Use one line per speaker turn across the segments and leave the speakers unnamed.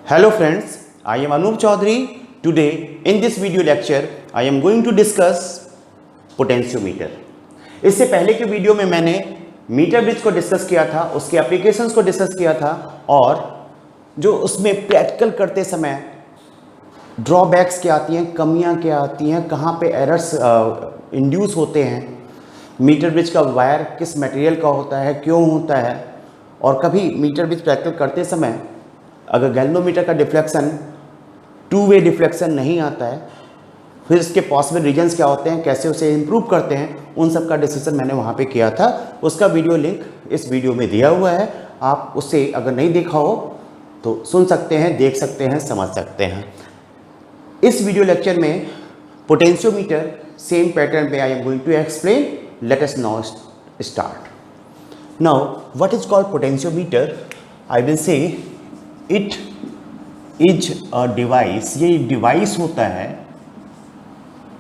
Hello friends, I am Anup Chaudhary. Today in this video lecture I am going to discuss potentiometer. इससे पहले के video में मैंने metre bridge को discuss किया था, उसके एप्लीकेशंस को डिस्कस किया था और जो उसमें प्रैक्टिकल करते समय ड्रॉबैक्स क्या आती हैं, कमियां क्या आती हैं, कहाँ पे एरर्स इंड्यूस होते हैं, मीटर ब्रिज का वायर किस मटेरियल का होता है, क्यों होता है, और कभी मीटर ब्रिज प्रैक्टिकल करते समय अगर गैल्वेनोमीटर का डिफ्लेक्शन टू वे डिफ्लेक्शन नहीं आता है, फिर इसके पॉसिबल रीजंस क्या होते हैं, कैसे उसे इम्प्रूव करते हैं, उन सब का डिस्कशन मैंने वहाँ पे किया था। उसका वीडियो लिंक इस वीडियो में दिया हुआ है, आप उससे अगर नहीं देखा हो तो सुन सकते हैं, देख सकते हैं, समझ सकते हैं। इस वीडियो लेक्चर में पोटेंशियोमीटर सेम पैटर्न पे I am going to explain. Let us now start. Now what is called potentiometer? I will say it is a device. ये डिवाइस होता है,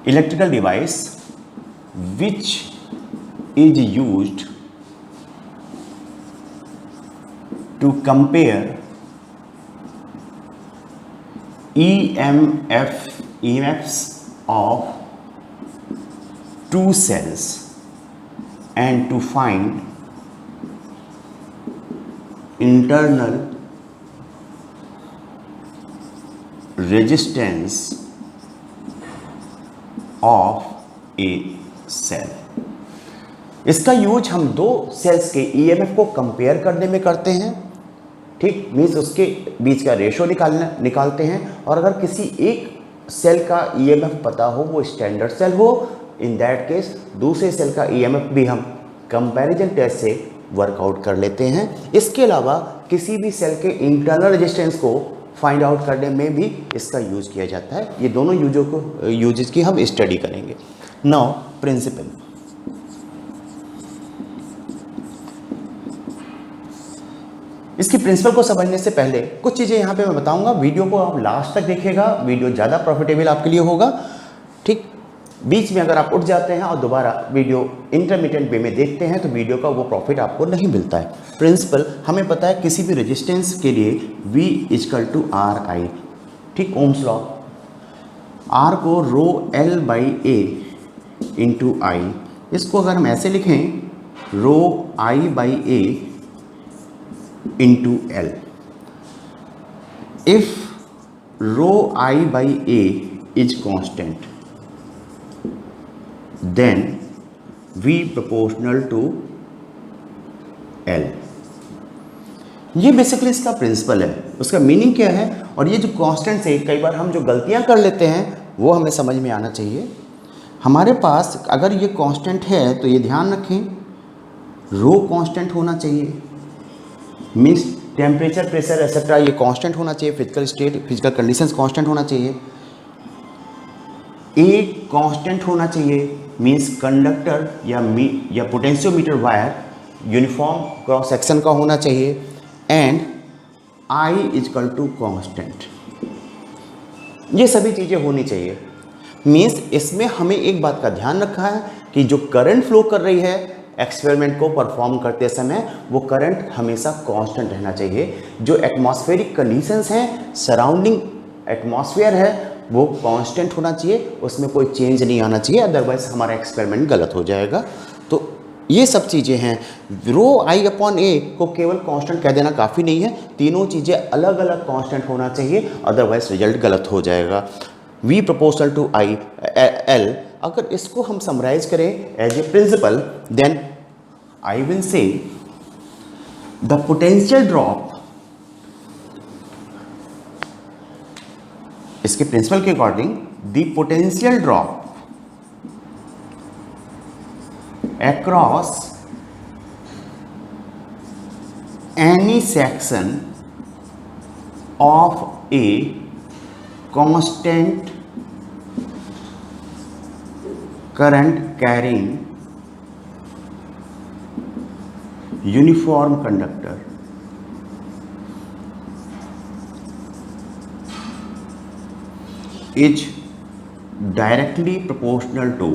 electrical device which is used to compare EMFs of two cells and to find internal resistance of a cell। इसका use हम दो cells के EMF को compare करने में करते हैं, ठीक, मीन्स उसके बीच का रेशो निकालते हैं। और अगर किसी एक सेल का EMF पता हो, वो स्टैंडर्ड सेल हो, इन दैट केस दूसरे सेल का EMF भी हम कंपैरिजन टेस्ट से वर्कआउट कर लेते हैं। इसके अलावा किसी भी सेल के इंटरनल रेजिस्टेंस को फाइंड आउट करने में भी इसका यूज किया जाता है। ये दोनों यूजेस की हम स्टडी करेंगे। Now principal. इसकी प्रिंसिपल को समझने से पहले कुछ चीज़ें यहाँ पे मैं बताऊंगा। वीडियो को आप लास्ट तक देखिएगा, वीडियो ज़्यादा प्रॉफिटेबल आपके लिए होगा, ठीक। बीच में अगर आप उठ जाते हैं और दोबारा वीडियो इंटरमीडिएट वे में देखते हैं तो वीडियो का वो प्रॉफिट आपको नहीं मिलता है। प्रिंसिपल हमें पता है, किसी भी रेजिस्टेंस के लिए V equal to R I, ठीक, ओम्स लॉ। R को rho L by A into I, इसको अगर हम ऐसे लिखें rho I by A into L. If rho I by A is constant, then V proportional to L. ये basically इसका principal है। उसका मीनिंग क्या है, और ये जो कांस्टेंट से कई बार हम जो गलतियां कर लेते हैं वो हमें समझ में आना चाहिए। हमारे पास अगर ये कांस्टेंट है तो ये ध्यान रखें, रो कांस्टेंट होना चाहिए, मीन्स टेम्परेचर, प्रेशर एक्सेट्रा ये कांस्टेंट होना चाहिए, physical state, physical conditions constant होना चाहिए। ए कांस्टेंट होना चाहिए, मीन्स कंडक्टर या potentiometer wire uniform cross section का होना चाहिए। And I equal to constant, ये सभी चीज़ें होनी चाहिए। मीन्स इसमें हमें एक बात का ध्यान रखा है कि जो करंट फ्लो कर रही है एक्सपेरिमेंट को परफॉर्म करते समय, वो करंट हमेशा कांस्टेंट रहना चाहिए। जो एटमॉस्फेरिक कंडीशंस हैं, सराउंडिंग एटमॉस्फेयर है, वो कांस्टेंट होना चाहिए, उसमें कोई चेंज नहीं आना चाहिए, अदरवाइज हमारा एक्सपेरिमेंट गलत हो जाएगा। तो ये सब चीज़ें हैं। रो आई अपॉन ए को केवल कांस्टेंट कह देना काफ़ी नहीं है, तीनों चीज़ें अलग अलग कांस्टेंट होना चाहिए, अदरवाइज रिजल्ट गलत हो जाएगा। V proportional to I L, अगर इसको हम समराइज करें as a principle, then I will say the potential drop, इसके प्रिंसिपल के according the potential drop across any section of a constant current carrying uniform conductor is directly proportional to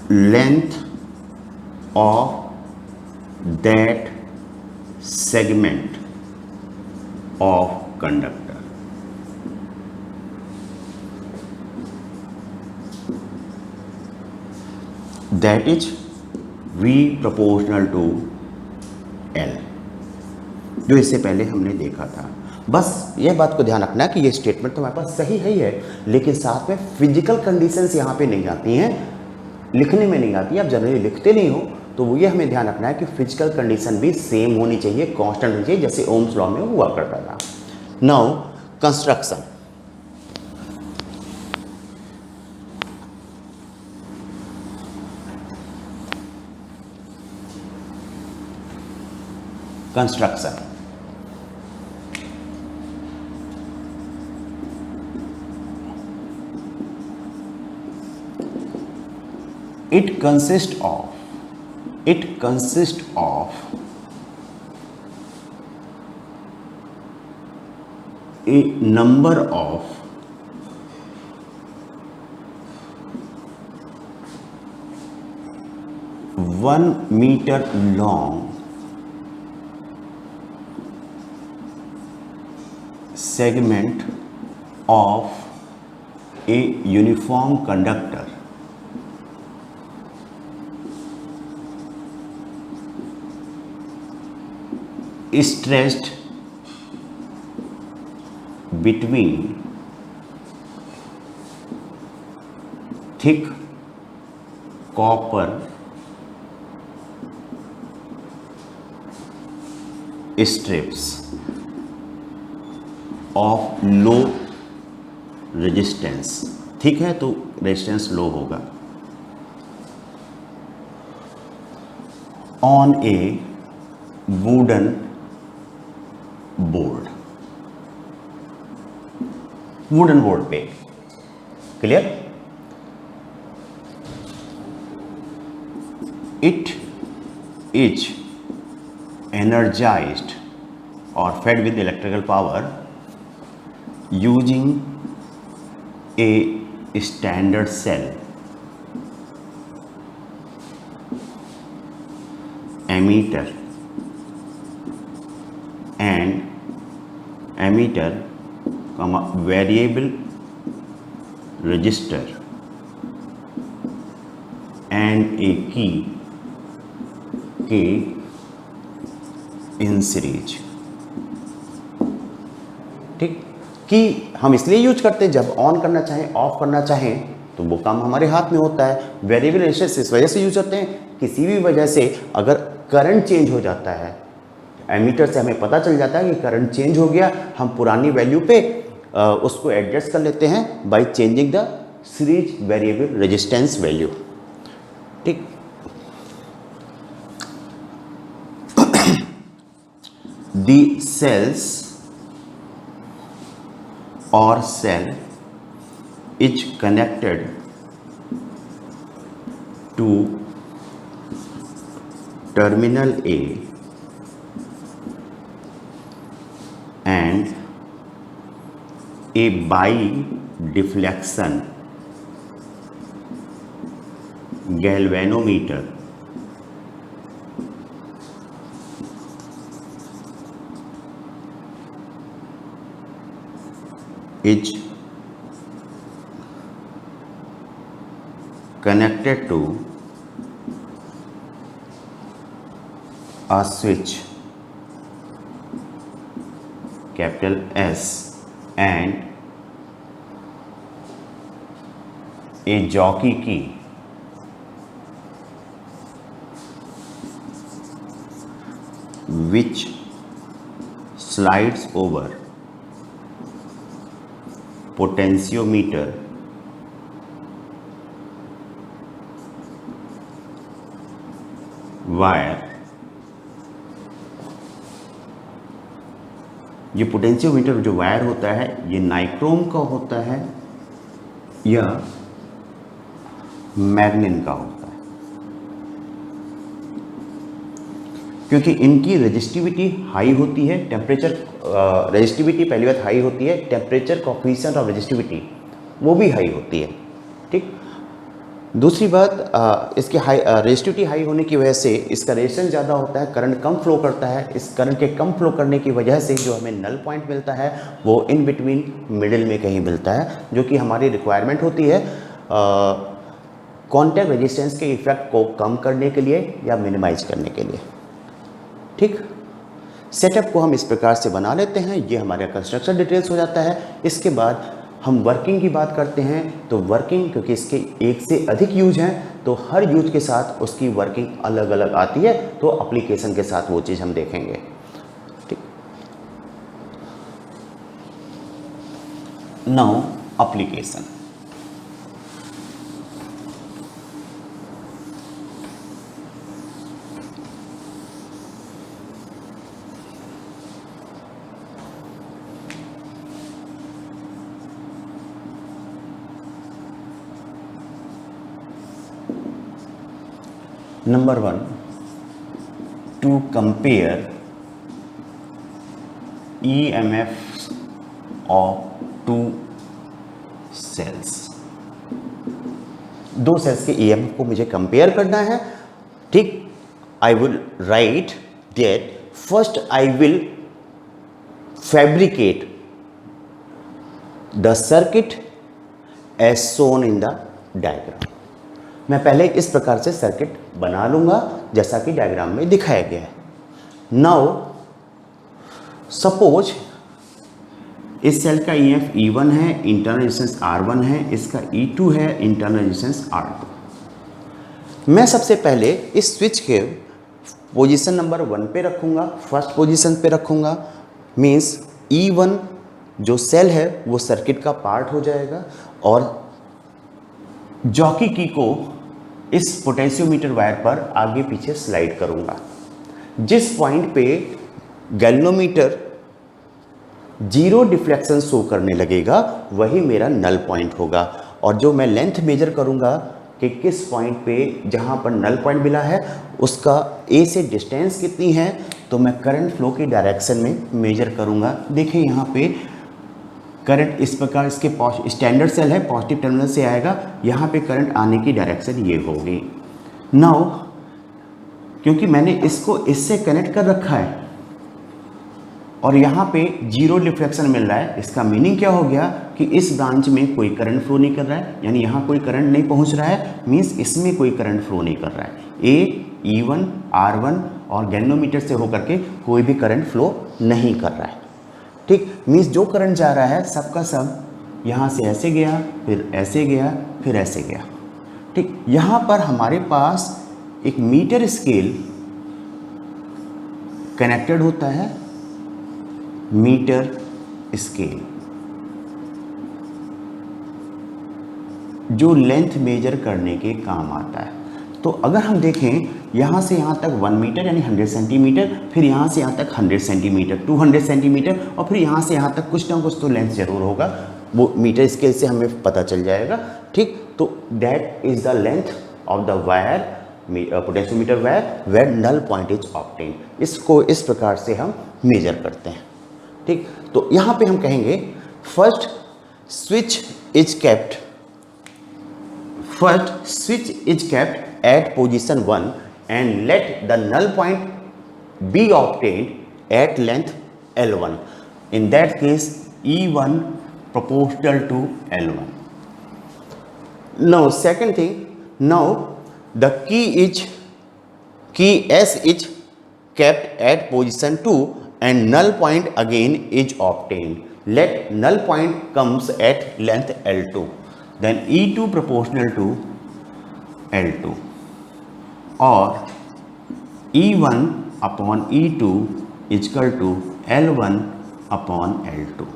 length of that segment of conductor. That is V proportional to L, जो इससे पहले हमने देखा था। बस यह बात को ध्यान रखना कि ये स्टेटमेंट तो हमारे पास सही है ही है, लेकिन साथ में फिजिकल कंडीशंस यहाँ पे नहीं आती हैं, लिखने में नहीं आती है। आप जनरली लिखते नहीं हो तो वो ये हमें ध्यान रखना है कि फिजिकल कंडीशन भी सेम होनी चाहिए, कांस्टेंट होनी चाहिए, जैसे ओम्स लॉ में हुआ करता था। Now construction. Construction it consists of a number of one meter long segment of a uniform conductor stretched between thick copper strips of low resistance। Thick है तो रेजिस्टेंस लो होगा। On a wooden board, wooden board पे। Clear? It is energized or fed with electrical power using a standard cell, ammeter variable resistor and a key K in series. ठीक, कि हम इसलिए use करते हैं जब on करना चाहें ऑफ करना चाहें तो वो काम हमारे हाथ में होता है। वेरिएबल रेजिस्टेंस इस वजह से यूज करते हैं, किसी भी वजह से अगर करंट चेंज हो जाता है, एमीटर से हमें पता चल जाता है कि करंट चेंज हो गया, हम पुरानी वैल्यू पे उसको एडजस्ट कर लेते हैं by changing the series variable resistance value. ठीक, the cells or cell is connected to terminal A and a bi-deflection galvanometer is connected to a switch capital S and a jockey key which slides over potentiometer wire. ये potentiometer जो wire होता है ये nichrome का होता है या मैग्नीन का होता है, क्योंकि इनकी रेजिस्टिविटी हाई होती है, टेम्परेचर रेजिस्टिविटी पहली बात हाई होती है, टेम्परेचर कोफिशिएंट ऑफ रेजिस्टिविटी वो भी हाई होती है। ठीक, दूसरी बात, इसके हाई रेजिस्टिविटी हाई होने की वजह से इसका रेजिस्टेंस ज़्यादा होता है, करंट कम फ्लो करता है। इस करंट के कम फ्लो करने की वजह से जो हमें नल पॉइंट मिलता है वो इन बिटवीन मिडिल में कहीं मिलता है, जो कि हमारी रिक्वायरमेंट होती है कॉन्टैक्ट रेजिस्टेंस के इफेक्ट को कम करने के लिए या मिनिमाइज करने के लिए। ठीक, सेटअप को हम इस प्रकार से बना लेते हैं। ये हमारे कंस्ट्रक्शन डिटेल्स हो जाता है। इसके बाद हम वर्किंग की बात करते हैं। तो वर्किंग, क्योंकि इसके एक से अधिक यूज हैं तो हर यूज के साथ उसकी वर्किंग अलग अलग आती है, तो एप्लीकेशन के साथ वो चीज़ हम देखेंगे। ठीक, now application. Number 1, to compare EMFs of two cells। दो सेल्स के EMF को मुझे कंपेयर करना है। ठीक, I will write that first I will fabricate the circuit as shown in the diagram. मैं पहले इस प्रकार से सर्किट बना लूंगा जैसा कि डायग्राम में दिखाया गया है। नाउ सपोज इस सेल का EF E1 है, इंटरनल रेजिस्टेंस R1 है, इसका E2 है, इंटरनल रेजिस्टेंस R2। मैं सबसे पहले इस स्विच के पोजीशन नंबर 1 पे रखूंगा, फर्स्ट पोजीशन पे रखूंगा। मींस E1 जो सेल है वो सर्किट का पार्ट हो जाएगा और जॉकी की को इस पोटेंशियोमीटर वायर पर आगे पीछे स्लाइड करूंगा। जिस पॉइंट पे गैल्वेनोमीटर जीरो डिफ्लेक्शन शो करने लगेगा वही मेरा नल पॉइंट होगा। और जो मैं लेंथ मेजर करूंगा कि किस पॉइंट पे जहां पर नल पॉइंट मिला है उसका ए से डिस्टेंस कितनी है, तो मैं करंट फ्लो की डायरेक्शन में मेजर करूंगा। देखिए यहाँ पे करंट इस प्रकार, इसके स्टैंडर्ड सेल है, पॉजिटिव टर्मिनल से आएगा, यहाँ पे करंट आने की डायरेक्शन ये होगी। नाउ क्योंकि मैंने इसको इससे कनेक्ट कर रखा है और यहाँ पे जीरो डिफ्लेक्शन मिल रहा है, इसका मीनिंग क्या हो गया कि इस ब्रांच में कोई करंट फ्लो नहीं कर रहा है, यानी यहाँ कोई करंट नहीं पहुँच रहा है। मीन्स इसमें कोई करंट फ्लो नहीं कर रहा है। E1 R1 और गैल्वेनोमीटर से होकर के कोई भी करंट फ्लो नहीं कर रहा है। ठीक, मीन्स जो करंट जा रहा है सबका सब यहाँ से ऐसे गया, फिर ऐसे गया, फिर ऐसे गया। ठीक, यहाँ पर हमारे पास एक मीटर स्केल कनेक्टेड होता है, मीटर स्केल जो लेंथ मेजर करने के काम आता है। तो अगर हम देखें यहाँ से यहाँ तक 1 मीटर यानी 100 सेंटीमीटर, फिर यहाँ से यहाँ तक 100 सेंटीमीटर, 200 सेंटीमीटर, और फिर यहाँ से यहाँ तक कुछ ना कुछ तो लेंथ जरूर होगा, वो मीटर स्केल से हमें पता चल जाएगा। ठीक, तो that is the length of the wire, potentiometer wire where null point is obtain. इसको इस प्रकार से हम मेजर करते हैं। ठीक, तो यहाँ पे हम कहेंगे first switch is kept at position 1 and let the null point be obtained at length L1. In that case E1 proportional to L1. Now second thing, now the key S is kept at position 2 and null point again is obtained. Let null point comes at length L2. Then E2 proportional to L2 or E1 upon E2 is equal to L1 upon L2।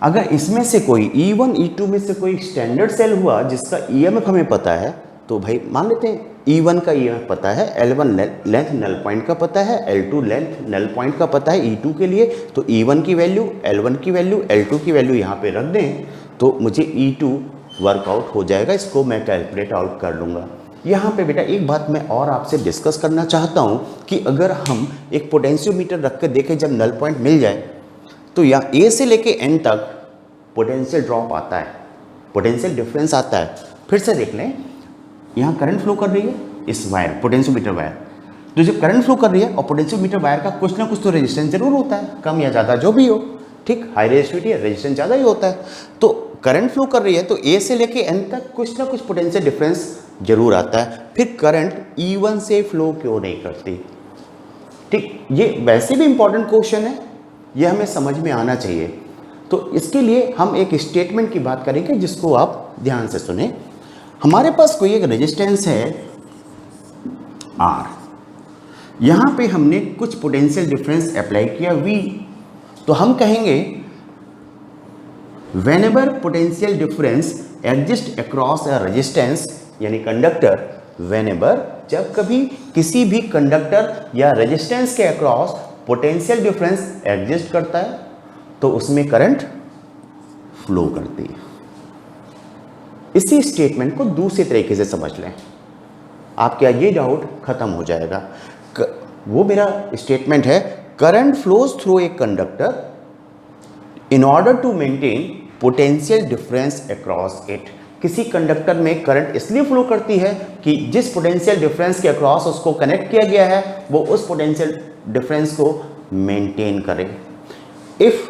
अगर इसमें से कोई E1 E2 में से कोई standard cell हुआ जिसका EMF हमें पता है, तो भाई मान लेते हैं E1 का EMF पता है, L1 लेंथ नल पॉइंट का पता है, L2 लेंथ नल पॉइंट का पता है E2 के लिए, तो E1 की वैल्यू, L1 की वैल्यू, L2 की वैल्यू यहाँ पे रख दें तो मुझे E2 वर्कआउट हो जाएगा। इसको मैं कैलकुलेट आउट कर लूँगा। यहाँ पे बेटा एक बात मैं और आपसे डिस्कस करना चाहता हूँ कि अगर हम एक पोटेंशियोमीटर रख के देखें, जब नल पॉइंट मिल जाए तो यहाँ A से लेके N तक पोटेंशियल ड्रॉप आता है, पोटेंशियल डिफरेंस आता है, फिर से देख लें, यहाँ करंट फ्लो कर रही है इस वायर, पोटेंशियोमीटर वायर, तो जब करंट फ्लो कर रही है और पोटेंशियोमीटर वायर का कुछ ना कुछ तो रेजिस्टेंस जरूर होता है, कम या ज़्यादा जो भी हो, ठीक, हाई रेजिस्टिविटी है, रेजिस्टेंस ज़्यादा ही होता है। तो करंट फ्लो कर रही है तो ए से लेके एन तक कुछ ना कुछ पोटेंशियल डिफरेंस जरूर आता है। फिर करंट E1 से फ्लो क्यों नहीं करती? ठीक, ये वैसे भी इंपॉर्टेंट क्वेश्चन है, ये हमें समझ में आना चाहिए। तो इसके लिए हम एक स्टेटमेंट की बात करेंगे जिसको आप ध्यान से सुने। हमारे पास कोई एक रेजिस्टेंस है R, यहां पे हमने कुछ पोटेंशियल डिफरेंस अप्लाई किया V, तो हम कहेंगे whenever potential difference exists across a resistance, यानी कंडक्टर, whenever, जब कभी किसी भी कंडक्टर या रेजिस्टेंस के अक्रॉस पोटेंशियल डिफरेंस एग्जिस्ट करता है तो उसमें करंट फ्लो करती है। इसी स्टेटमेंट को दूसरे तरीके से समझ लें, आपका ये डाउट खत्म हो जाएगा। वो मेरा स्टेटमेंट है, current flows through a conductor in order to maintain potential difference across it. किसी कंडक्टर में करंट इसलिए फ्लो करती है कि जिस पोटेंशियल डिफरेंस के अक्रॉस उसको कनेक्ट किया गया है वो उस पोटेंशियल डिफरेंस को मेंटेन करे। इफ,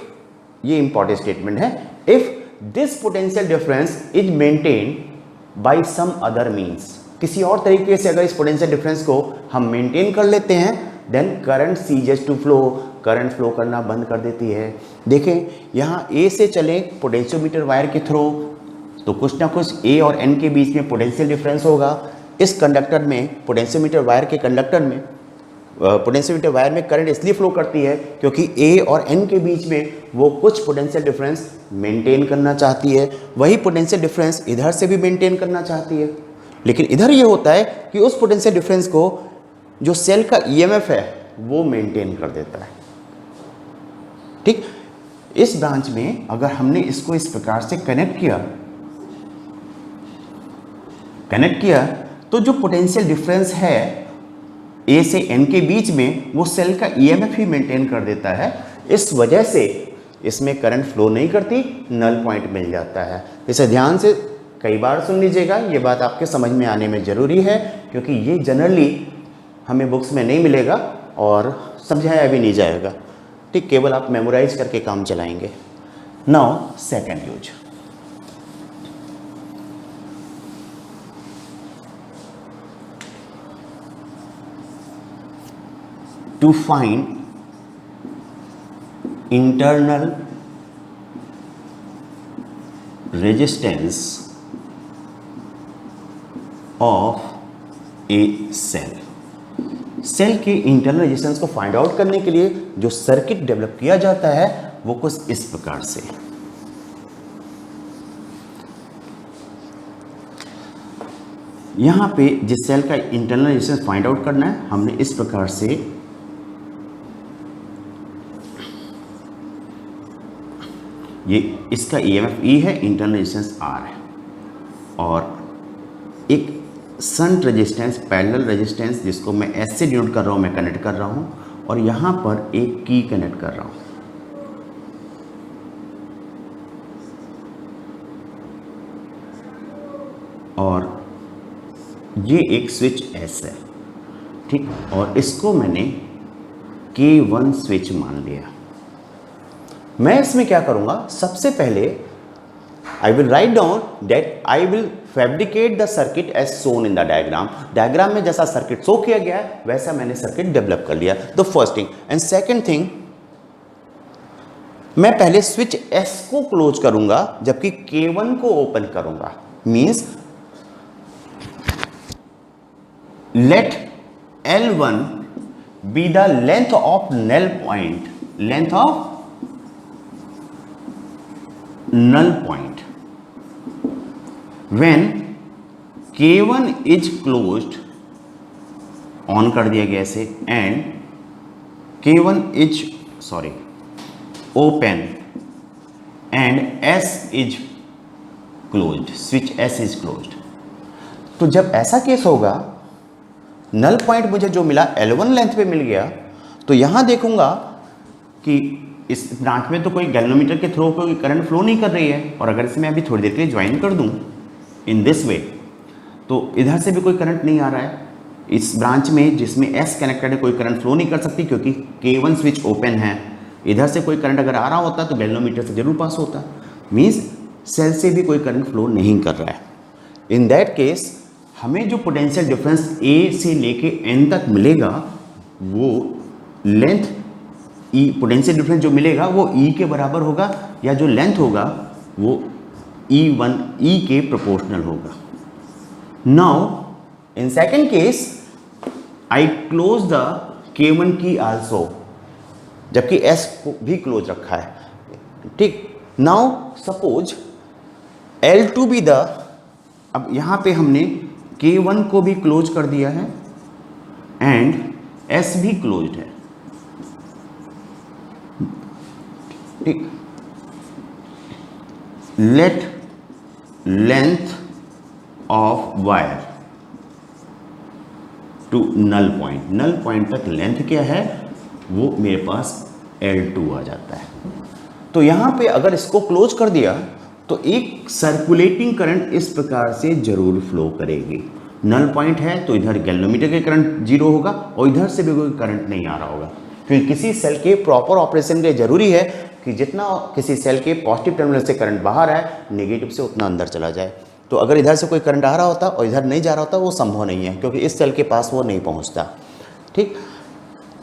ये इंपॉर्टेंट स्टेटमेंट है, if this potential difference is maintain by some other means, किसी और तरीके से अगर इस पोटेंशियल डिफरेंस को हम मेंटेन कर लेते हैं, then current ceases to flow, current flow करना बंद कर देती है। देखें, यहाँ ए से चले पोटेंशियोमीटर वायर के थ्रू तो कुछ ना कुछ ए और एन के बीच में पोटेंशियल डिफरेंस होगा। इस कंडक्टर में, पोटेंशियोमीटर वायर के कंडक्टर में, पोटेंशियोमीटर वायर में करंट इसलिए फ्लो करती है क्योंकि ए और एन के बीच में वो कुछ पोटेंशियल डिफरेंस मेंटेन करना चाहती है। वही पोटेंशियल डिफरेंस इधर से भी मेंटेन करना चाहती है, लेकिन इधर ये होता है कि उस पोटेंशियल डिफरेंस को जो सेल का ईएमएफ है वो मेंटेन कर देता है। ठीक, इस ब्रांच में अगर हमने इसको इस प्रकार से कनेक्ट किया तो जो पोटेंशियल डिफरेंस है ए से एन के बीच में वो सेल का ईएमएफ ही मेंटेन कर देता है। इस वजह से इसमें करंट फ्लो नहीं करती, नल पॉइंट मिल जाता है। इसे ध्यान से कई बार सुन लीजिएगा, ये बात आपके समझ में आने में ज़रूरी है क्योंकि ये जनरली हमें बुक्स में नहीं मिलेगा और समझाया भी नहीं जाएगा। ठीक, केवल आप मेमोराइज करके काम चलाएंगे। Now second use, to find internal resistance of a cell. Cell के इंटरनल रेजिस्टेंस को फाइंड आउट करने के लिए जो सर्किट डेवलप किया जाता है वो कुछ इस प्रकार से। यहां पे जिस सेल का इंटरनल रेजिस्टेंस फाइंड आउट करना है, हमने इस प्रकार से ये इसका ईएमएफ ई है, इंटरनल रेजिस्टेंस आर है, और एक शंट रेजिस्टेंस, पैरेलल रेजिस्टेंस जिसको मैं एस से डिनोट कर रहा हूँ, मैं कनेक्ट कर रहा हूँ, और यहाँ पर एक की कनेक्ट कर रहा हूँ। और ये एक स्विच एस है, ठीक, और इसको मैंने K1 स्विच मान लिया। मैं इसमें क्या करूँगा, सबसे पहले I will write down that I will fabricate the circuit as shown in the diagram. Diagram में जैसा सर्किट शो किया गया है वैसा मैंने सर्किट डेवलप कर लिया। The first thing and second thing, मैं पहले स्विच S को क्लोज करूंगा जबकि K1 को ओपन करूंगा। Means let L1 be the length of null point, length of null point when K1 is closed, on कर दिया गया इसे, and K1 is open and S is closed, switch S is closed। तो जब ऐसा case होगा, null point मुझे जो मिला L1 लेंथ पे मिल गया, तो यहां देखूंगा कि इस ब्रांच में तो कोई गैल्वेनोमीटर के थ्रू कोई करंट फ्लो नहीं कर रही है, और अगर इसे मैं अभी थोड़ी देर के लिए ज्वाइन कर दूं इन दिस वे, तो इधर से भी कोई करंट नहीं आ रहा है इस ब्रांच में जिसमें S कनेक्टेड है, कोई करंट फ्लो नहीं कर सकती क्योंकि K1 स्विच ओपन है। इधर से कोई करंट अगर आ रहा होता तो गैल्वेनोमीटर से जरूर पास होता, मीन्स सेल से भी कोई करंट फ्लो नहीं कर रहा है। इन दैट केस हमें जो पोटेंशियल डिफरेंस A से लेके N तक मिलेगा वो लेंथ E, पोटेंशियल डिफरेंस जो मिलेगा वो E के बराबर होगा, या जो लेंथ होगा वो E के प्रोपोर्शनल होगा। Now in second case I close the K1 की आल्सो, जबकि S को भी क्लोज रखा है, ठीक। Now suppose L2 be the, अब यहां पे हमने K1 को भी क्लोज कर दिया है एंड S भी क्लोज्ड है, ठीक। Let length of wire to null point तक लेंथ क्या है वो मेरे पास L2 आ जाता है। तो यहां पे अगर इसको क्लोज कर दिया तो एक सर्कुलेटिंग करंट इस प्रकार से जरूर फ्लो करेगी। नल पॉइंट है तो इधर गैल्वेनोमीटर के करंट जीरो होगा और इधर से भी कोई करंट नहीं आ रहा होगा, क्योंकि किसी सेल के प्रॉपर ऑपरेशन के लिए जरूरी है कि जितना किसी सेल के पॉजिटिव टर्मिनल से करंट बाहर आए नेगेटिव से उतना अंदर चला जाए। तो अगर इधर से कोई करंट आ रहा होता और इधर नहीं जा रहा होता वो संभव नहीं है, क्योंकि इस सेल के पास वो नहीं पहुंचता, ठीक।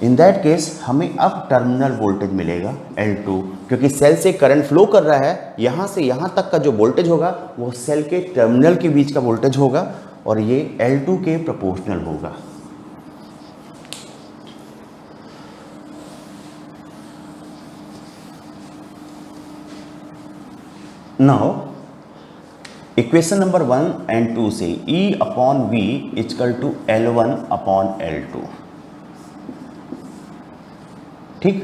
इन दैट केस हमें अब टर्मिनल वोल्टेज मिलेगा L2, क्योंकि सेल से करंट फ्लो कर रहा है, यहाँ से यहाँ तक का जो वोल्टेज होगा वो सेल के टर्मिनल के बीच का वोल्टेज होगा और ये L2 के प्रोपोर्शनल होगा। नाउ इक्वेशन नंबर 1 एंड 2 से E upon V equal to L1 upon L2, ठीक।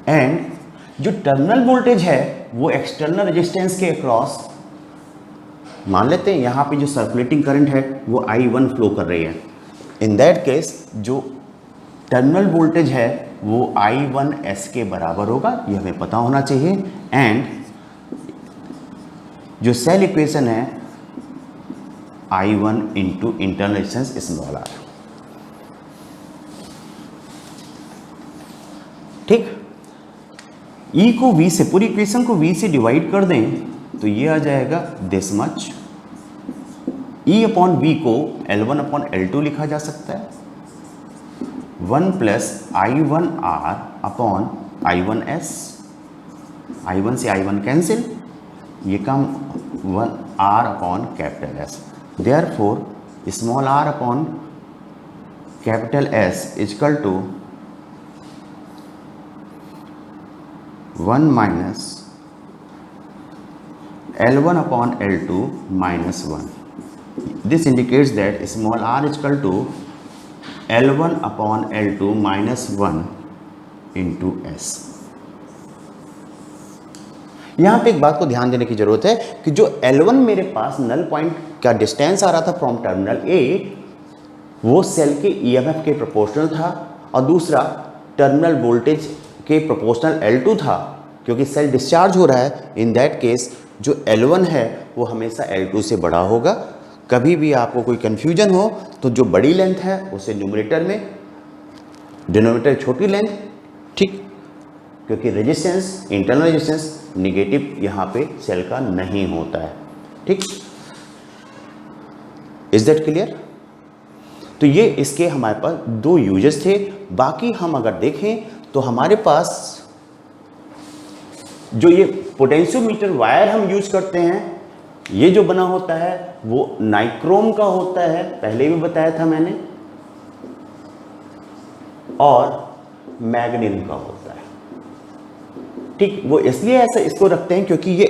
एंड जो टर्मिनल वोल्टेज है वो एक्सटर्नल रेजिस्टेंस के अक्रॉस मान लेते हैं, यहाँ पे जो सर्कुलेटिंग करंट है वो I1 फ्लो कर रही है। इन दैट केस जो टर्मिनल वोल्टेज है वो I1S के बराबर होगा, ये हमें पता होना चाहिए। एंड जो सेल इक्वेशन है I1 into internal resistance small r, ठीक। E को V से, पूरी इक्वेशन को V से डिवाइड कर दें तो ये आ जाएगा this much. E upon V को L1 अपॉन L2 लिखा जा सकता है, 1 plus I1R upon I1S, I1 से I1 कैंसिल, ये come 1R upon capital S। Therefore small r upon capital S equal to 1 minus L1 upon L2 minus 1. This indicates that small r is equal to L1 upon L2 minus 1 into S. यहाँ पे एक बात को ध्यान देने की जरूरत है कि जो L1 मेरे पास नल पॉइंट का डिस्टेंस आ रहा था फ्रॉम टर्मिनल A, वो सेल के EMF के प्रोपोर्शनल था और दूसरा टर्मिनल वोल्टेज के प्रोपोर्शनल L2 था, क्योंकि सेल डिस्चार्ज हो रहा है। इन दैट केस जो L1 है वो हमेशा L2 से बड़ा होगा। कभी भी आपको कोई कन्फ्यूजन हो तो जो बड़ी लेंथ है उसे न्यूमरेटर में, डिनोमिनेटर छोटी लेंथ, ठीक, क्योंकि रेजिस्टेंस, इंटरनल रेजिस्टेंस निगेटिव यहाँ पे सेल का नहीं होता है, ठीक। Is that clear? तो ये इसके हमारे पास दो यूजेस थे। बाकी हम अगर देखें तो हमारे पास जो ये पोटेंशियोमीटर वायर हम यूज करते हैं, ये जो बना होता है वो नाइक्रोम का होता है, पहले भी बताया था मैंने, और मैग्नीम का होता है, ठीक। वो इसलिए ऐसा इसको रखते हैं क्योंकि ये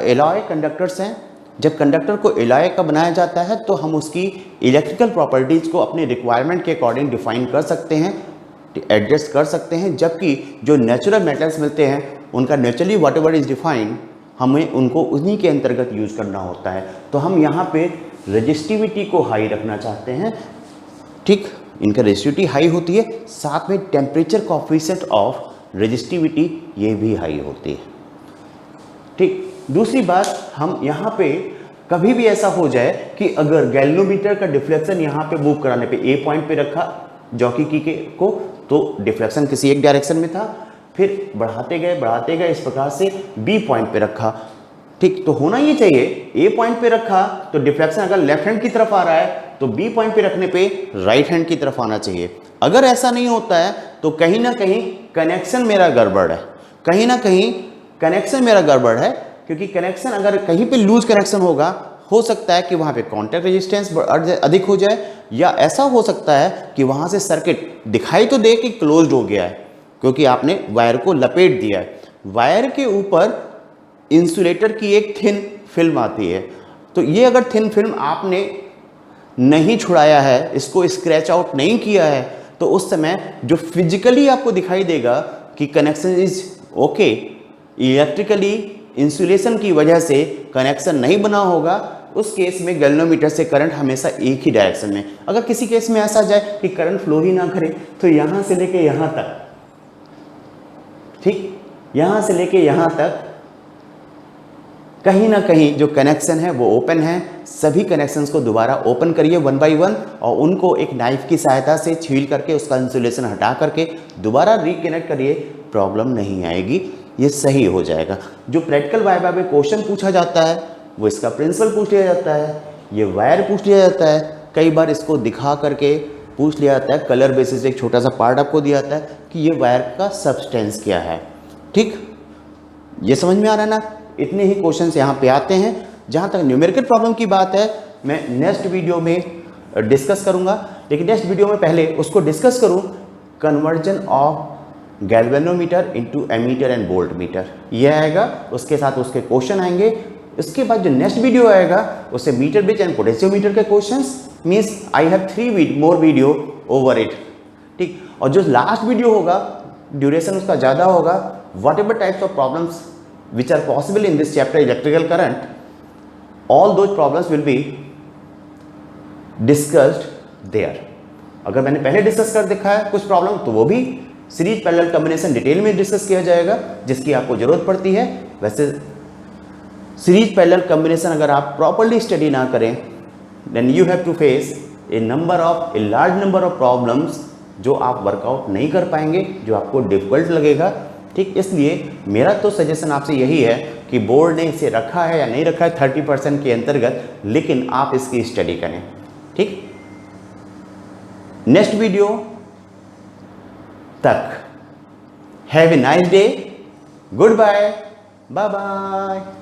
एलॉय कंडक्टर्स हैं। जब कंडक्टर को एलॉय का बनाया जाता है तो हम उसकी इलेक्ट्रिकल प्रॉपर्टीज को अपने रिक्वायरमेंट के अकॉर्डिंग डिफाइन कर सकते हैं, एडजस्ट कर सकते हैं। जबकि जो नेचुरल मेटल्स मिलते हैं उनका naturally what ever is defined, हमें उनको उन्हीं के अंतर्गत यूज करना होता है। तो हम यहाँ पे रेजिस्टिविटी को हाई रखना चाहते हैं, ठीक। इनका रेजिस्टिविटी हाई होती है, साथ में टेम्परेचर कोएफिशिएंट ऑफ रेजिस्टिविटी ये भी हाई होती है, ठीक। दूसरी बात, हम यहाँ पे कभी भी ऐसा हो जाए कि अगर गैल्वेनोमीटर का डिफ्लेक्शन यहाँ पे मूव कराने पे ए पॉइंट पे रखा जॉकी की को, तो डिफ्लेक्शन किसी एक डायरेक्शन में था, फिर बढ़ाते गए इस प्रकार से बी पॉइंट पे रखा, ठीक, तो होना ये चाहिए ए पॉइंट पे रखा तो डिफ्लेक्शन अगर लेफ्ट हैंड की तरफ आ रहा है तो बी पॉइंट पे रखने पे राइट हैंड की तरफ आना चाहिए। अगर ऐसा नहीं होता है तो कहीं ना कहीं कनेक्शन मेरा गड़बड़ है, कहीं ना कहीं कनेक्शन मेरा गड़बड़ है, क्योंकि कनेक्शन अगर कहीं पे लूज कनेक्शन होगा, हो सकता है कि वहाँ पे कॉन्टैक्ट रेजिस्टेंस अधिक हो जाए, या ऐसा हो सकता है कि वहाँ से सर्किट दिखाई तो दे कि क्लोज्ड हो गया है, क्योंकि आपने वायर को लपेट दिया है। वायर के ऊपर इंसुलेटर की एक थिन फिल्म आती है, तो ये अगर थिन फिल्म आपने नहीं छुड़ाया है, इसको स्क्रैच आउट नहीं किया है, तो उस समय जो फिजिकली आपको दिखाई देगा कि connection is okay, electrically insulation की वजह से कनेक्शन नहीं बना होगा, उस केस में गैल्वेनोमीटर से करंट हमेशा एक ही डायरेक्शन में। अगर किसी केस में ऐसा जाए कि करंट फ्लो ही ना करे, तो यहाँ से लेके यहाँ तक, ठीक, यहाँ से लेके यहाँ तक कहीं ना कहीं जो कनेक्शन है वो ओपन है। सभी कनेक्शंस को दोबारा ओपन करिए वन बाय वन, और उनको एक नाइफ की सहायता से छील करके उसका इंसुलेशन हटा करके दोबारा रिकनेक्ट करिए, प्रॉब्लम नहीं आएगी, ये सही हो जाएगा। जो प्रैक्टिकल वाइवा में क्वेश्चन पूछा जाता है वो इसका प्रिंसिपल पूछ लिया जाता है, ये वायर पूछ लिया जाता है, कई बार इसको दिखा करके पूछ लिया जाता है, कलर बेसिस एक छोटा सा पार्ट आपको दिया जाता है कि ये वायर का सब्सटेंस क्या है, ठीक, ये समझ में आ रहा है ना। इतने ही क्वेश्चंस यहाँ पे आते हैं। जहाँ तक न्यूमेरिकल प्रॉब्लम की बात है मैं नेक्स्ट वीडियो में डिस्कस करूँगा, लेकिन नेक्स्ट वीडियो में पहले उसको डिस्कस करूँ conversion of galvanometer into ammeter and voltmeter, ये आएगा, उसके साथ उसके क्वेश्चन आएंगे। इसके बाद जो नेक्स्ट वीडियो आएगा उससे मीटर ब्रिज एंड पोटेंशियोमीटर के questions, means I have 3 more video over it, ठीक। और जो लास्ट वीडियो होगा ड्यूरेशन उसका ज़्यादा होगा, what ever types of problems which are possible in this chapter electrical current, all those problems will be discussed there। अगर मैंने पहले डिस्कस कर देखा है कुछ प्रॉब्लम, तो वो भी सीरीज पैरेलल कॉम्बिनेशन डिटेल में डिस्कस किया जाएगा, जिसकी आपको जरूरत पड़ती है। वैसे सीरीज पैरेलल कॉम्बिनेशन अगर आप प्रॉपरली स्टडी ना करें, then you have to face a large number of problems जो आप वर्कआउट नहीं कर पाएंगे, जो आपको डिफिकल्ट लगेगा, ठीक। इसलिए मेरा तो सजेशन आपसे यही है कि बोर्ड ने इसे रखा है या नहीं रखा है 30% के अंतर्गत, लेकिन आप इसकी स्टडी करें, ठीक। नेक्स्ट वीडियो तक have a nice day, goodbye, bye bye.